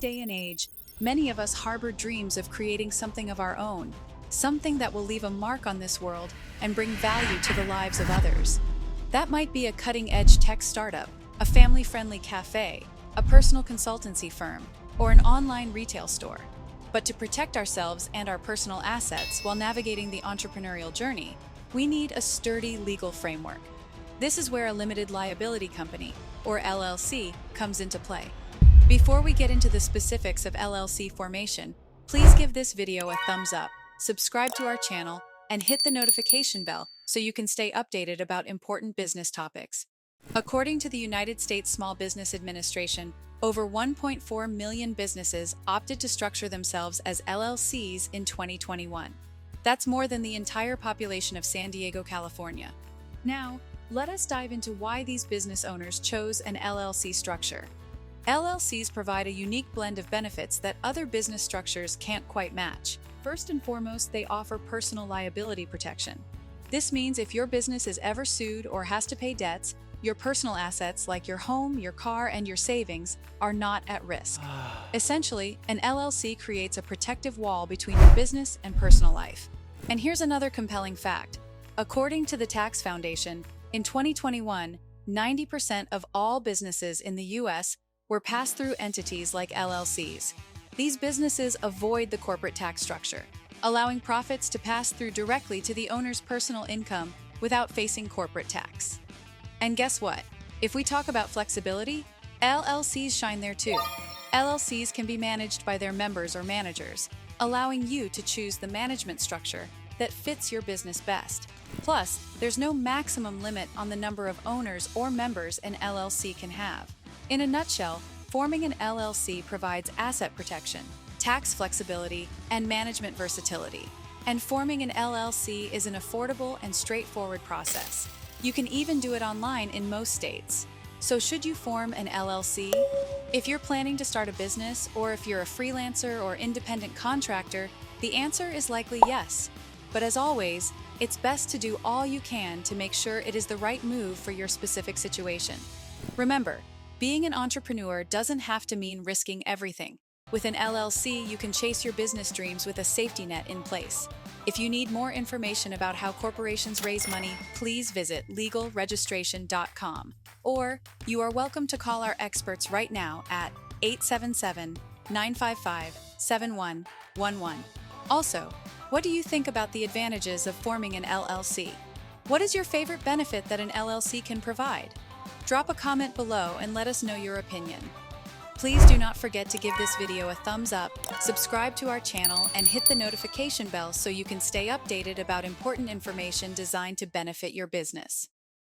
day and age, many of us harbor dreams of creating something of our own, something that will leave a mark on this world and bring value to the lives of others. That might be a cutting-edge tech startup, a family-friendly cafe, a personal consultancy firm, or an online retail store. But to protect ourselves and our personal assets while navigating the entrepreneurial journey, we need a sturdy legal framework. This is where a limited liability company, or LLC, comes into play. Before we get into the specifics of LLC formation, please give this video a thumbs up, subscribe to our channel, and hit the notification bell so you can stay updated about important business topics. According to the United States Small Business Administration, over 1.4 million businesses opted to structure themselves as LLCs in 2021. That's more than the entire population of San Diego, California. Now, let us dive into why these business owners chose an LLC structure. LLCs provide a unique blend of benefits that other business structures can't quite match. First and foremost, they offer personal liability protection. This means if your business is ever sued or has to pay debts, your personal assets like your home, your car, and your savings are not at risk. Essentially, an LLC creates a protective wall between your business and personal life. And here's another compelling fact. According to the Tax Foundation, in 2021, 90% of all businesses in the U.S. were pass-through entities like LLCs. These businesses avoid the corporate tax structure, allowing profits to pass through directly to the owner's personal income without facing corporate tax. And guess what? If we talk about flexibility, LLCs shine there too. LLCs can be managed by their members or managers, allowing you to choose the management structure that fits your business best. Plus, there's no maximum limit on the number of owners or members an LLC can have. In a nutshell, forming an LLC provides asset protection, tax flexibility, and management versatility. And forming an LLC is an affordable and straightforward process. You can even do it online in most states. So should you form an LLC? If you're planning to start a business, or if you're a freelancer or independent contractor, the answer is likely yes. But as always, it's best to do all you can to make sure it is the right move for your specific situation. Remember, being an entrepreneur doesn't have to mean risking everything. With an LLC, you can chase your business dreams with a safety net in place. If you need more information about how corporations raise money, please visit legalregistration.com. Or you are welcome to call our experts right now at 877-955-7111. Also, what do you think about the advantages of forming an LLC? What is your favorite benefit that an LLC can provide? Drop a comment below and let us know your opinion. Please do not forget to give this video a thumbs up, subscribe to our channel, and hit the notification bell so you can stay updated about important information designed to benefit your business.